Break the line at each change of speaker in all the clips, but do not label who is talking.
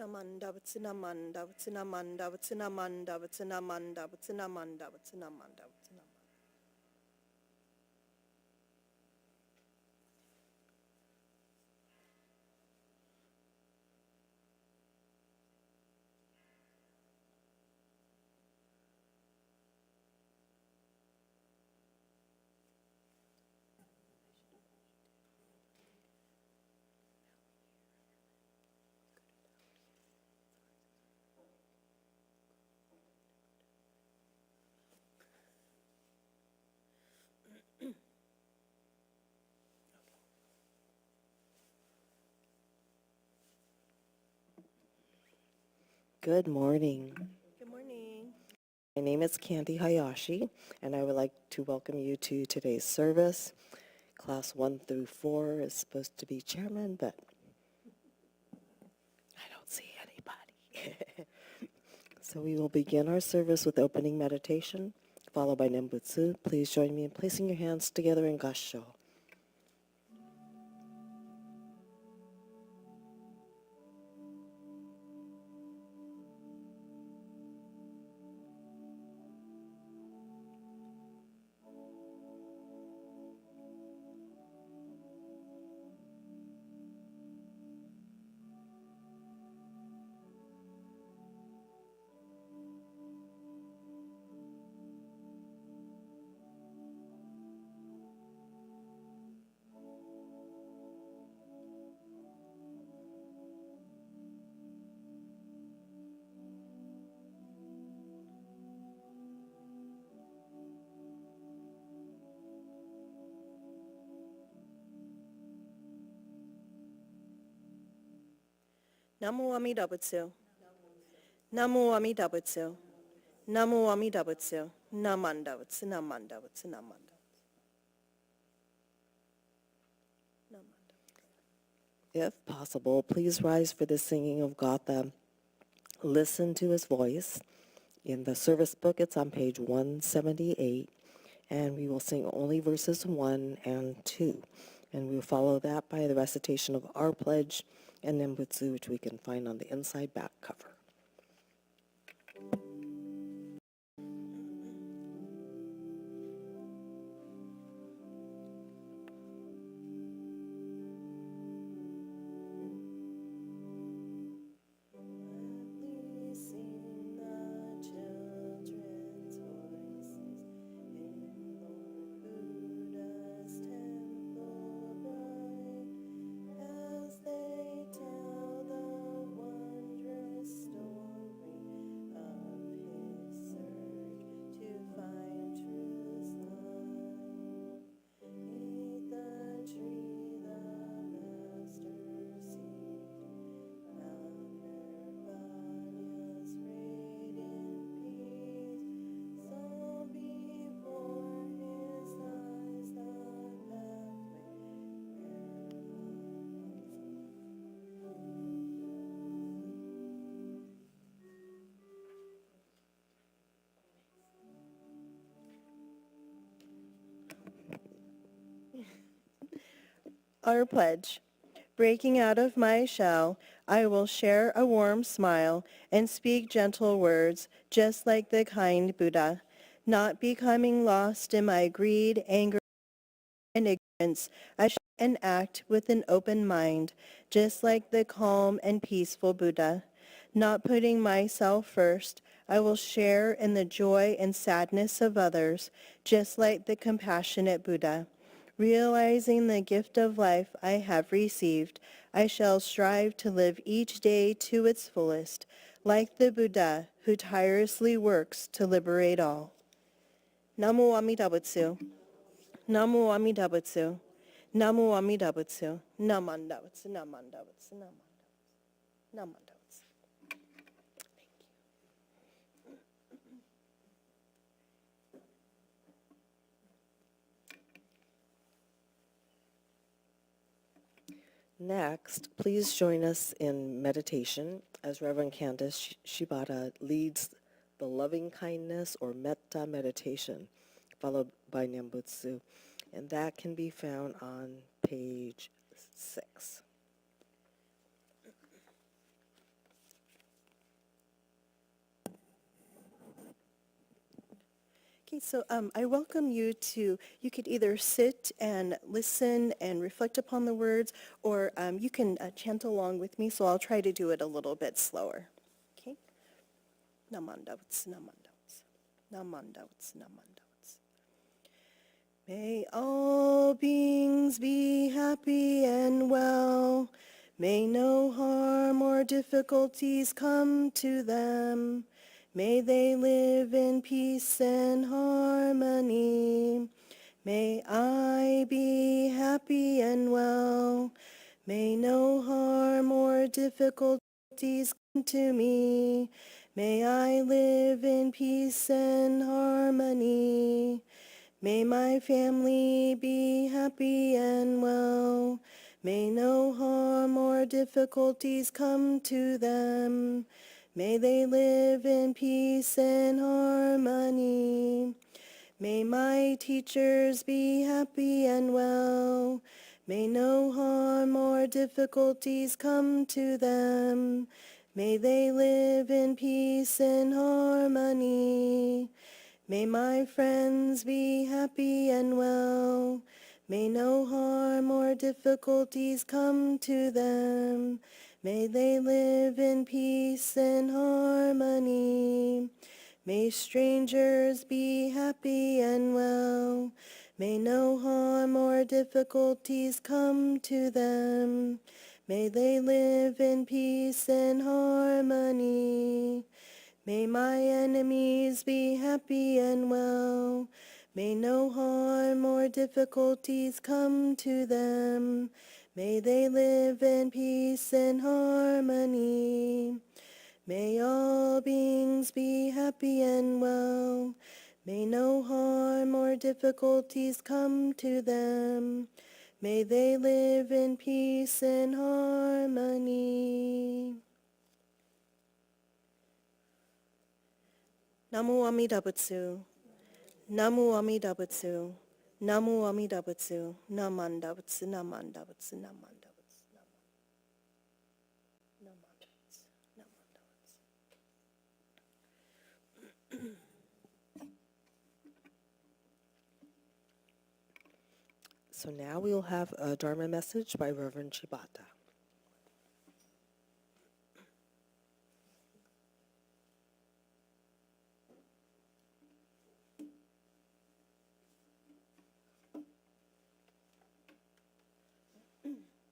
Namanda Vatsinamanda Vatsinamanda Vatsinamanda Vatsinamanda Vatsinamanda Vatsinamanda Vatsinamanda.
Good morning.
Good morning.
My name is Candy Hayashi, and I would like to welcome you to today's service. Class 1 through 4 is supposed to be chairman, but I don't see anybody. So we will begin our service with opening meditation, followed by Nembutsu. Please join me in placing your hands together in Gassho.
Namu Amida Butsu. Namu Amida Butsu. Namu Amida Butsu. Namanda Vatsinamanda Vatsinamanda.
If possible, please rise for the singing of Gotha. Listen to his voice. In the service book, it's on page 178, and we will sing only verses 1 and 2. And we will follow that by the recitation of our pledge and Nembutsu, which we can find on the inside back cover.
Our pledge. Breaking out of my shell, I will share a warm smile and speak gentle words, just like the kind Buddha, not becoming lost in my greed, anger, and ignorance. I shall and act with an open mind, just like the calm and peaceful Buddha. Not putting myself first, I will share in the joy and sadness of others, just like the compassionate Buddha. Realizing the gift of life I have received, I shall strive to live each day to its fullest, like the Buddha who tirelessly works to liberate all. Namu Amida Butsu. Namu Amida Butsu. Namu Amida Butsu. Namanda Butsu. Namanda Butsu. Namanda Butsu.
Next, please join us in meditation as Reverend Candace Shibata leads the loving kindness or metta meditation, followed by Nembutsu. And that can be found on page 6.
Okay, so I welcome you to, you could either sit and listen and reflect upon the words, or you can chant along with me, so I'll try to do it a little bit slower. Okay? Namandauts, namandauts, namandauts, namandauts. May all beings be happy and well. May no harm or difficulties come to them. May they live in peace and harmony. May I be happy and well. May no harm or difficulties come to me. May I live in peace and harmony. May my family be happy and well. May no harm or difficulties come to them. May they live in peace and harmony. May my teachers be happy and well. May no harm or difficulties come to them. May they live in peace and harmony. May my friends be happy and well. May no harm or difficulties come to them. May they live in peace and harmony. May strangers be happy and well. May no harm or difficulties come to them. May they live in peace and harmony. May my enemies be happy and well. May no harm or difficulties come to them. May they live in peace and harmony. May all beings be happy and well. May no harm or difficulties come to them. May they live in peace and harmony. Namu Amida Butsu. Namu Amida Butsu. Namu Amida Butsu. Namanda Butsu. Namanda Butsu. Namanda Butsu. Namanda Butsu. Namanda Butsu.
So now we will have a Dharma message by Reverend Shibata.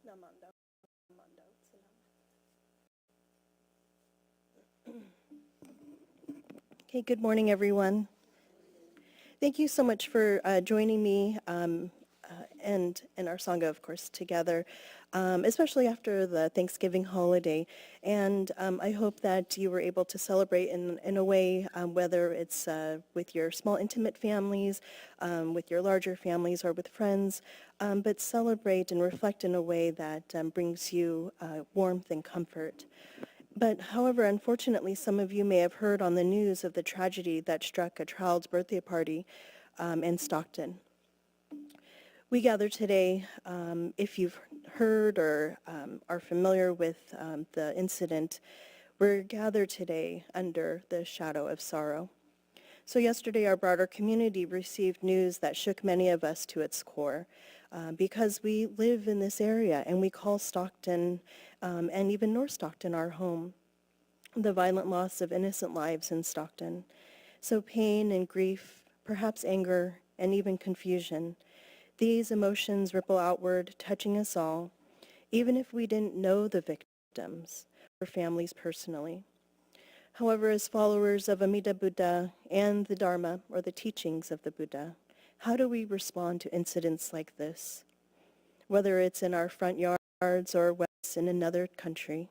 Namanda. Namanda Butsu. Okay, good morning, everyone. Thank you so much for joining me and our Sangha, of course, together, especially after the Thanksgiving holiday. And I hope that you were able to celebrate in a way, whether it's with your small, intimate families, with your larger families, or with friends, but celebrate and reflect in a way that brings you warmth and comfort. But however, unfortunately, some of you may have heard on the news of the tragedy that struck a child's birthday party in Stockton. We gather today, if you've heard or are familiar with the incident, we're gathered today under the shadow of sorrow. So yesterday, our broader community received news that shook many of us to its core, because we live in this area and we call Stockton and even North Stockton our home. The violent loss of innocent lives in Stockton. So pain and grief, perhaps anger, and even confusion. These emotions ripple outward, touching us all, even if we didn't know the victims or families personally. However, as followers of Amida Buddha and the Dharma, or the teachings of the Buddha, how do we respond to incidents like this? Whether it's in our front yards or whether it's in another country.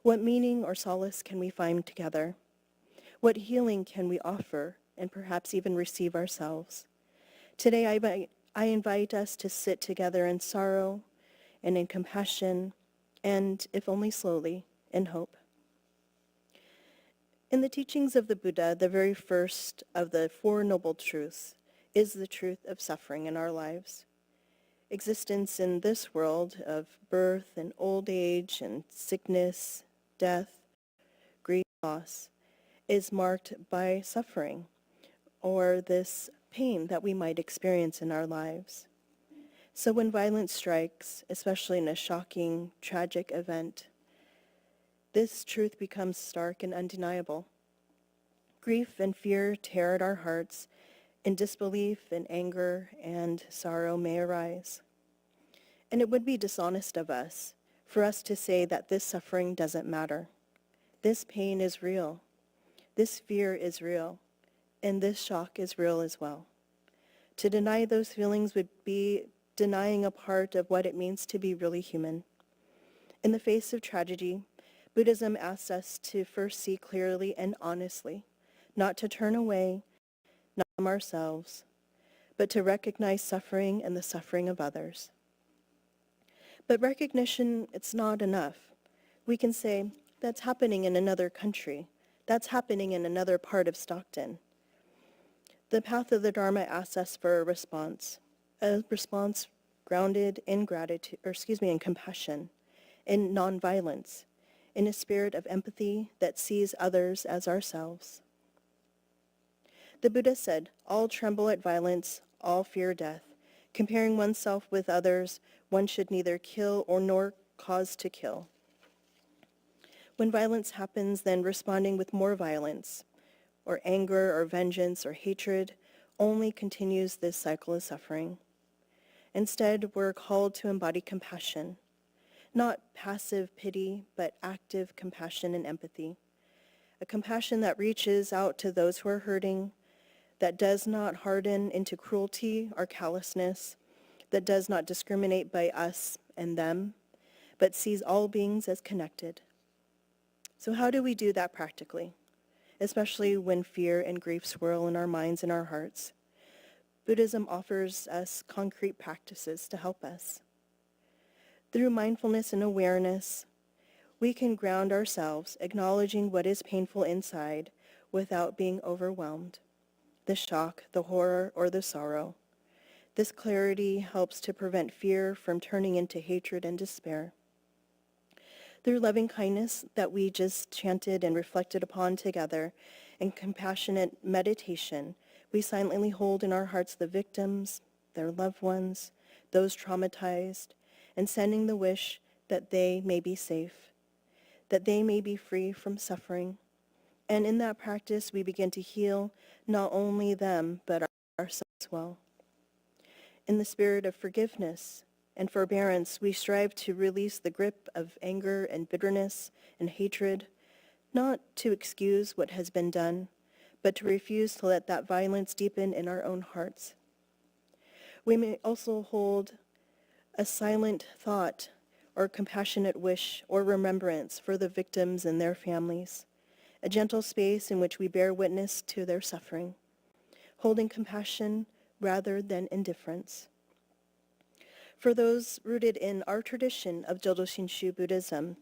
What meaning or solace can we find together? What healing can we offer and perhaps even receive ourselves? Today I invite us to sit together in sorrow and in compassion and, if only slowly, in hope. In the teachings of the Buddha, the very first of the Four Noble Truths is the truth of suffering in our lives. Existence in this world of birth and old age and sickness, death, grief, loss, is marked by suffering, or this pain that we might experience in our lives. So when violence strikes, especially in a shocking, tragic event, this truth becomes stark and undeniable. Grief and fear tear at our hearts, and disbelief and anger and sorrow may arise. And it would be dishonest of us for us to say that this suffering doesn't matter. This pain is real. This fear is real. And this shock is real as well. To deny those feelings would be denying a part of what it means to be really human. In the face of tragedy, Buddhism asks us to first see clearly and honestly, not to turn away, not from ourselves, but to recognize suffering and the suffering of others. But recognition, it's not enough. We can say, that's happening in another country. That's happening in another part of Stockton. The path of the Dharma asks us for a response grounded in gratitude, in compassion, in nonviolence, in a spirit of empathy that sees others as ourselves. The Buddha said, all tremble at violence, all fear death. Comparing oneself with others, one should neither kill or nor cause to kill. When violence happens, then responding with more violence, or anger, or vengeance, or hatred, only continues this cycle of suffering. Instead, we're called to embody compassion, not passive pity, but active compassion and empathy. A compassion that reaches out to those who are hurting, that does not harden into cruelty or callousness, that does not discriminate by us and them, but sees all beings as connected. So how do we do that practically, especially when fear and grief swirl in our minds and our hearts? Buddhism offers us concrete practices to help us. Through mindfulness and awareness, we can ground ourselves, acknowledging what is painful inside without being overwhelmed, the shock, the horror, or the sorrow. This clarity helps to prevent fear from turning into hatred and despair. Through loving kindness that we just chanted and reflected upon together, and compassionate meditation, we silently hold in our hearts the victims, their loved ones, those traumatized, and sending the wish that they may be safe, that they may be free from suffering. And in that practice, we begin to heal not only them, but ourselves as well. In the spirit of forgiveness and forbearance, we strive to release the grip of anger and bitterness and hatred, not to excuse what has been done, but to refuse to let that violence deepen in our own hearts. We may also hold a silent thought or compassionate wish or remembrance for the victims and their families, a gentle space in which we bear witness to their suffering, holding compassion rather than indifference. For those rooted in our tradition of Jodo Shinshu Buddhism,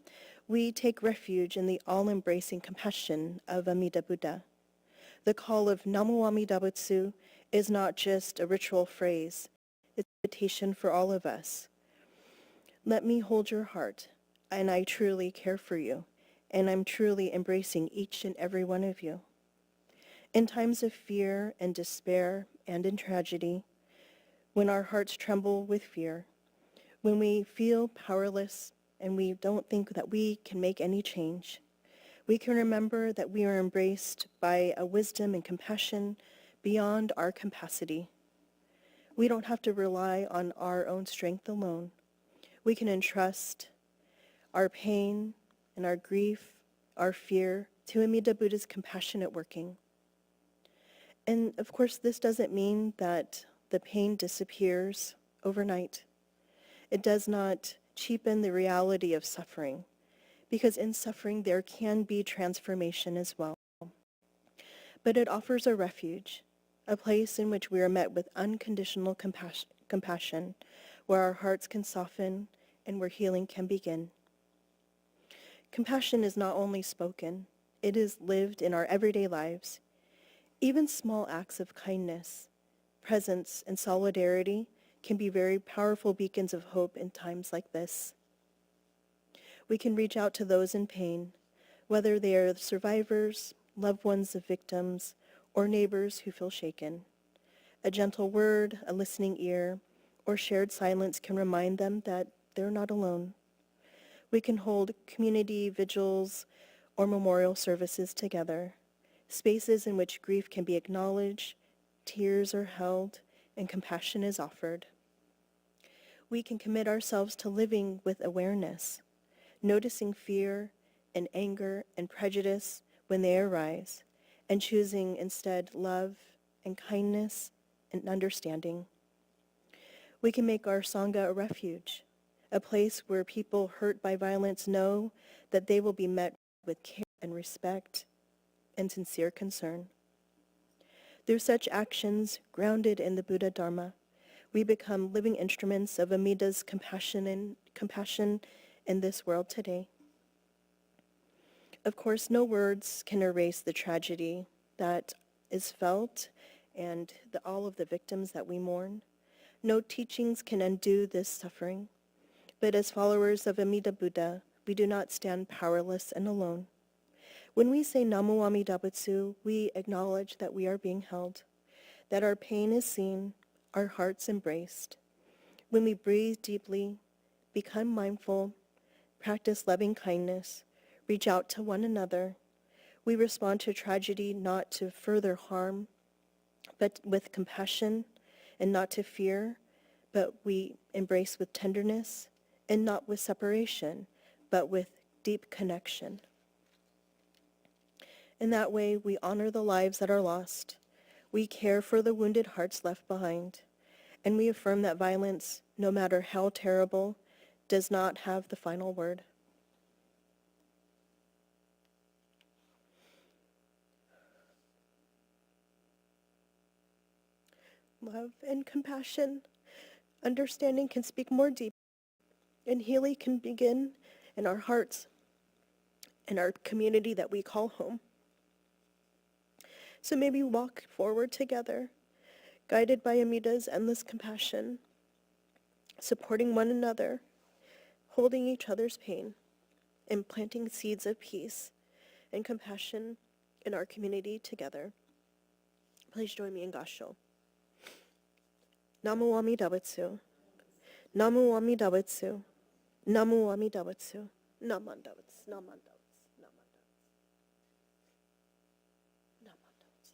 we take refuge in the all-embracing compassion of Amida Buddha. The call of Namo Amida Butsu is not just a ritual phrase, it's an invitation for all of us. Let me hold your heart, and I truly care for you, and I'm truly embracing each and every one of you. In times of fear and despair and in tragedy, when our hearts tremble with fear, when we feel powerless and we don't think that we can make any change, we can remember that we are embraced by a wisdom and compassion beyond our capacity. We don't have to rely on our own strength alone. We can entrust our pain and our grief, our fear, to Amida Buddha's compassionate working. And of course, this doesn't mean that the pain disappears overnight. It does not cheapen the reality of suffering, because in suffering there can be transformation as well. But it offers a refuge, a place in which we are met with unconditional compassion, where our hearts can soften and where healing can begin. Compassion is not only spoken, it is lived in our everyday lives. Even small acts of kindness, presence, and solidarity can be very powerful beacons of hope in times like this. We can reach out to those in pain, whether they are survivors, loved ones of victims, or neighbors who feel shaken. A gentle word, a listening ear, or shared silence can remind them that they're not alone. We can hold community vigils or memorial services together, spaces in which grief can be acknowledged, tears are held, and compassion is offered. We can commit ourselves to living with awareness, noticing fear and anger and prejudice when they arise, and choosing instead love and kindness and understanding. We can make our Sangha a refuge, a place where people hurt by violence know that they will be met with care and respect and sincere concern. Through such actions grounded in the Buddha Dharma, we become living instruments of Amida's compassion in this world today. Of course, no words can erase the tragedy that is felt and all of the victims that we mourn. No teachings can undo this suffering. But as followers of Amida Buddha, we do not stand powerless and alone. When we say Namu Amida Butsu, we acknowledge that we are being held, that our pain is seen, our hearts embraced. When we breathe deeply, become mindful, practice loving kindness, reach out to one another, we respond to tragedy not to further harm, but with compassion, and not to fear, but we embrace with tenderness, and not with separation, but with deep connection. In that way, we honor the lives that are lost, we care for the wounded hearts left behind, and we affirm that violence, no matter how terrible, does not have the final word. Love and compassion, understanding can speak more deeply, and healing can begin in our hearts, in our community that we call home. So may we walk forward together, guided by Amida's endless compassion, supporting one another, holding each other's pain, and planting seeds of peace and compassion in our community together. Please join me in Gassho. Namu Amida Butsu. Namu Amida Butsu. Namu Amida Butsu. Namandavats. Namandavats. Namandavats. Namandavats.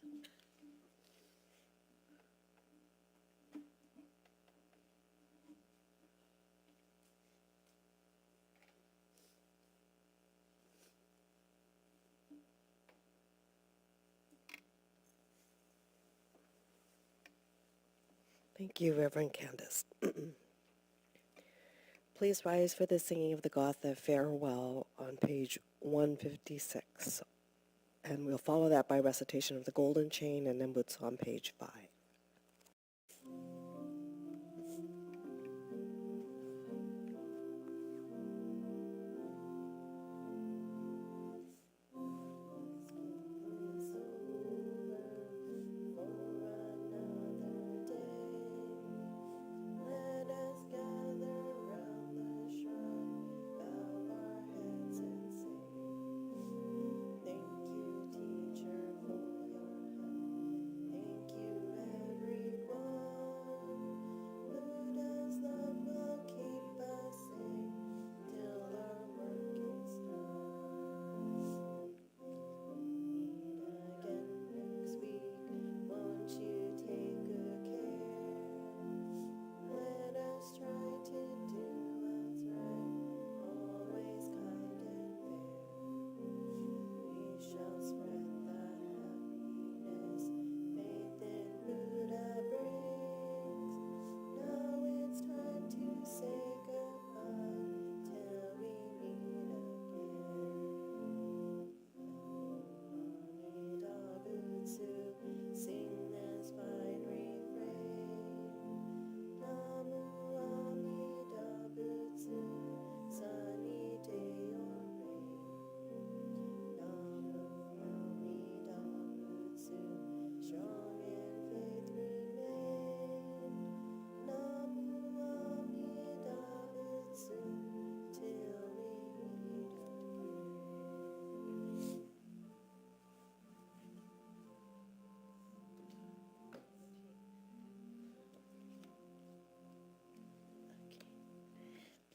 Thank you, Reverend Candace. Please rise for the singing of the Gotha Farewell on page 156. And we'll follow that by recitation of the Golden Chain and Nembutsu on page 5.
Thank you, teacher, for your help. Thank you,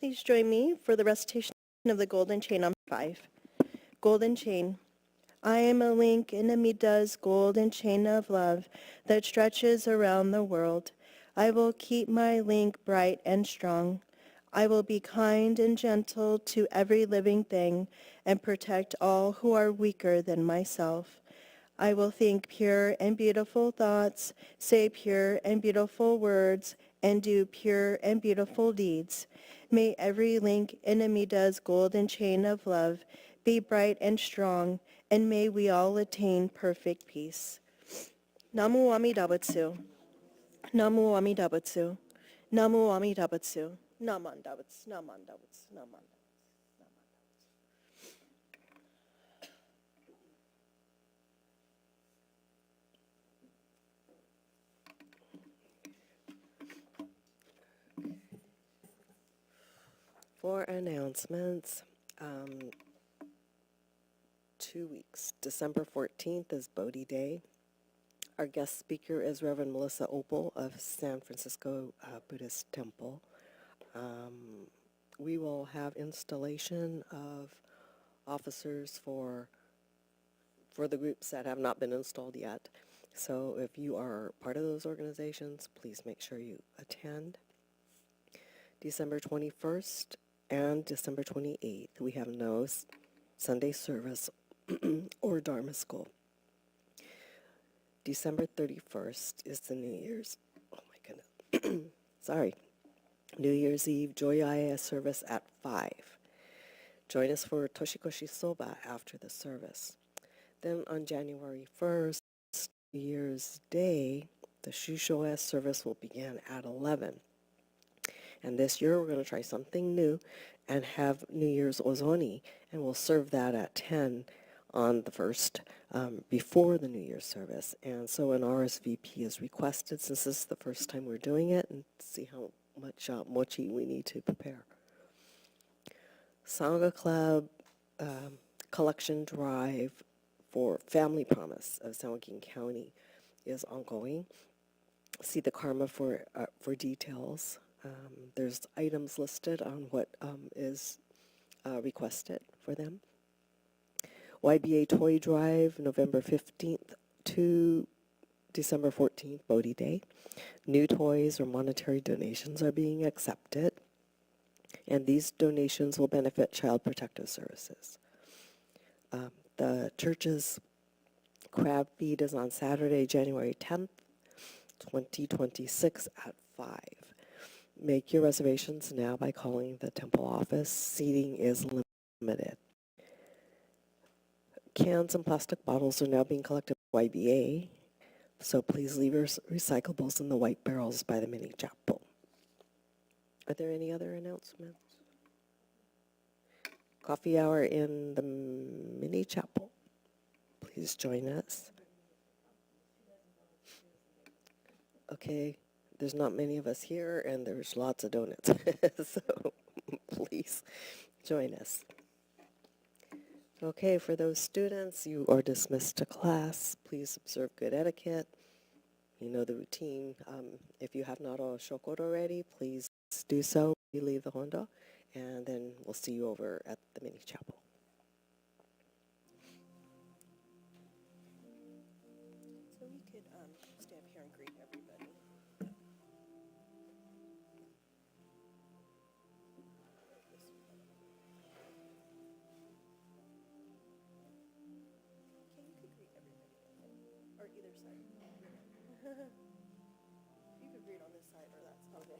Please join me for the recitation of the Golden Chain on 5. Golden Chain. I am a link in Amida's golden chain of love that stretches around the world. I will keep my link bright and strong. I will be kind and gentle to every living thing and protect all who are weaker than myself. I will think pure and beautiful thoughts, say pure and beautiful words, and do pure and beautiful deeds. May every link in Amida's golden chain of love be bright and strong, and may we all attain perfect peace. Namu Amida Butsu. Namu Amida Butsu. Namu Amida Butsu. Naman Dabuts. Naman Dabuts. Naman.
For announcements, 2 weeks. December 14th is Bodhi Day. Our guest speaker is Reverend Melissa Opal of San Francisco Buddhist Temple. We will have installation of officers for the groups that have not been installed yet. So if you are part of those organizations, please make sure you attend. December 21st and December 28th, we have no Sunday service or Dharma school. December 31st is the New Year's, oh my goodness, sorry, New Year's Eve Joyaya service at 5. Join us for Toshikoshi Soba after the service. Then on January 1st, New Year's Day, the Shushoe service will begin at 11. And this year we're going to try something new and have New Year's Ozoni, and we'll serve that at 10 on the 1st before the New Year's service. And so an RSVP is requested since this is the first time we're doing it, and see how much mochi we need to prepare. Sangha Club collection drive for Family Promise of San Joaquin County is ongoing. See the karma for details. There's items listed on what is requested for them. YBA Toy Drive, November 15th to December 14th, Bodhi Day. New toys or monetary donations are being accepted, and these donations will benefit Child Protective Services. The church's crab feed is on Saturday, January 10th, 2026 at 5. Make your reservations now by calling the temple office. Seating is limited. Cans and plastic bottles are now being collected by YBA, so please leave your recyclables in the white barrels by the mini chapel. Are there any other announcements? Coffee hour in the mini chapel. Please join us. Okay, there's not many of us here, and there's lots of donuts, so please join us. Okay, for those students, you are dismissed to class. Please observe good etiquette. You know the routine. If you have not all shokot already, please do so. You leave the Honda, and then we'll see you over at the mini chapel.
So we could stay up here and greet everybody. Okay, you could greet everybody. Or either side. You could greet on this side or that side. Okay.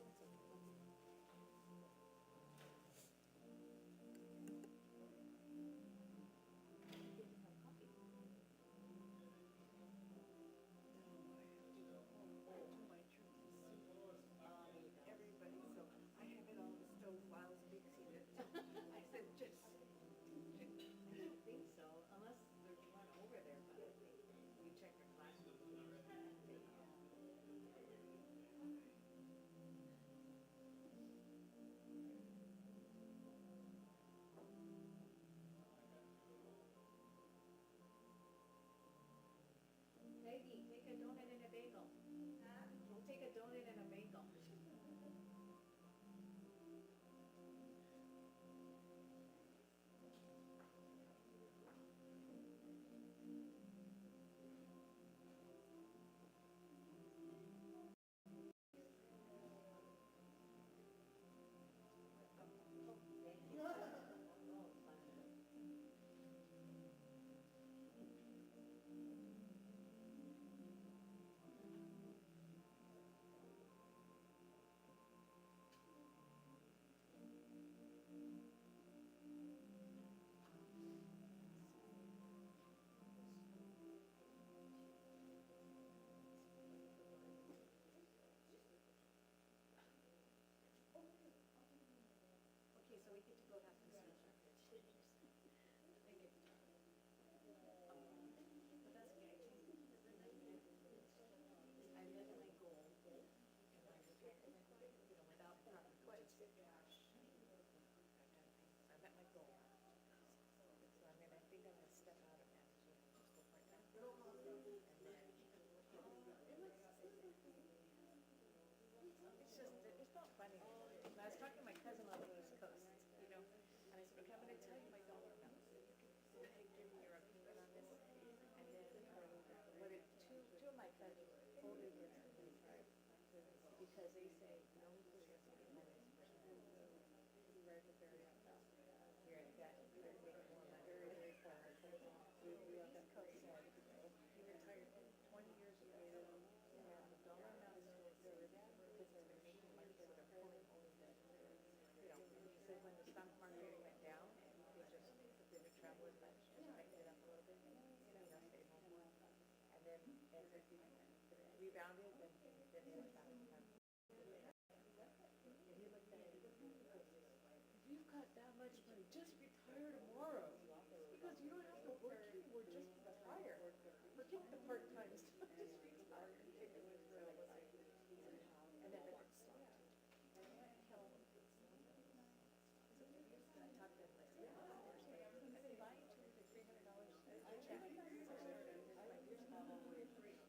I was talking to my cousin on the East Coast, you know, and I said, okay, I'm gonna tell you my dollar amount, so you can give me your opinion on this. And then, two of my cousins told me this, because they say, you know, who's your you're that, you're making more money, very, very far. The East Coast said, he retired 20 years ago, and the dollar amount is still there, because it's been making money, so they're pulling only the, you know, he said when the stock market went down, they just didn't travel as much, just tightened it up a little bit, you know, stayed home more. And then, as it rebounded, then they went back to have. And he looked at it, you've got that much money, just retire tomorrow. Because you don't have to work anymore, just retire. Forget the part-time stuff, just retire. And then the work stopped. I talked to him, I said, I've been buying $200 to $300 check since I started my first novel.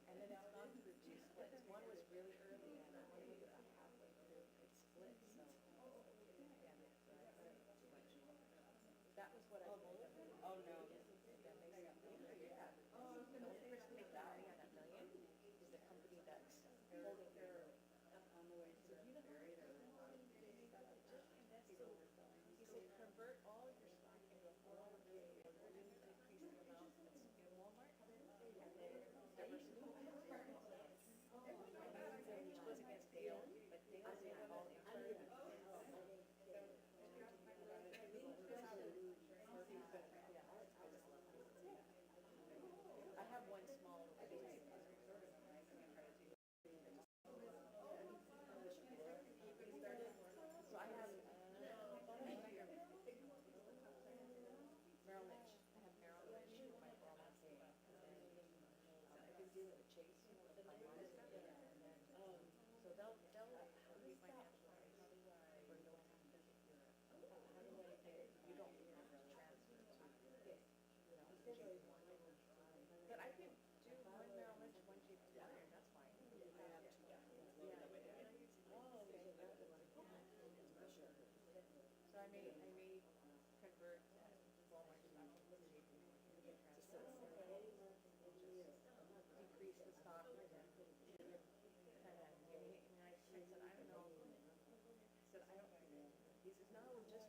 And then it's gone through two splits. One was really early and one was about halfway through. It split, so. That was what I told them. Oh, no. And then they said, yeah. The only person to make money on that million is the company that's holding their, on the way to the ferry. He said, convert all your stock into a 401k and we're going to increase the amount that's in Walmart and then diversify. Which goes against Dale, but Dale's in all internal. I have one small. So I have Merrill Lynch. I have Merrill Lynch for my 401k. I've been dealing with Chase with my mom's stuff. And then, so they'll read my national rights for no taxes. How do I pay? You don't have to transfer to, you know, JP Morgan. But I could do one Merrill Lynch, one JP Morgan, that's fine. I have two. Yeah. Oh, okay. So I may convert Walmart stock to JP Morgan. Just decrease the stock and then kind of, I said, I don't know. I said, I don't, he says, no, just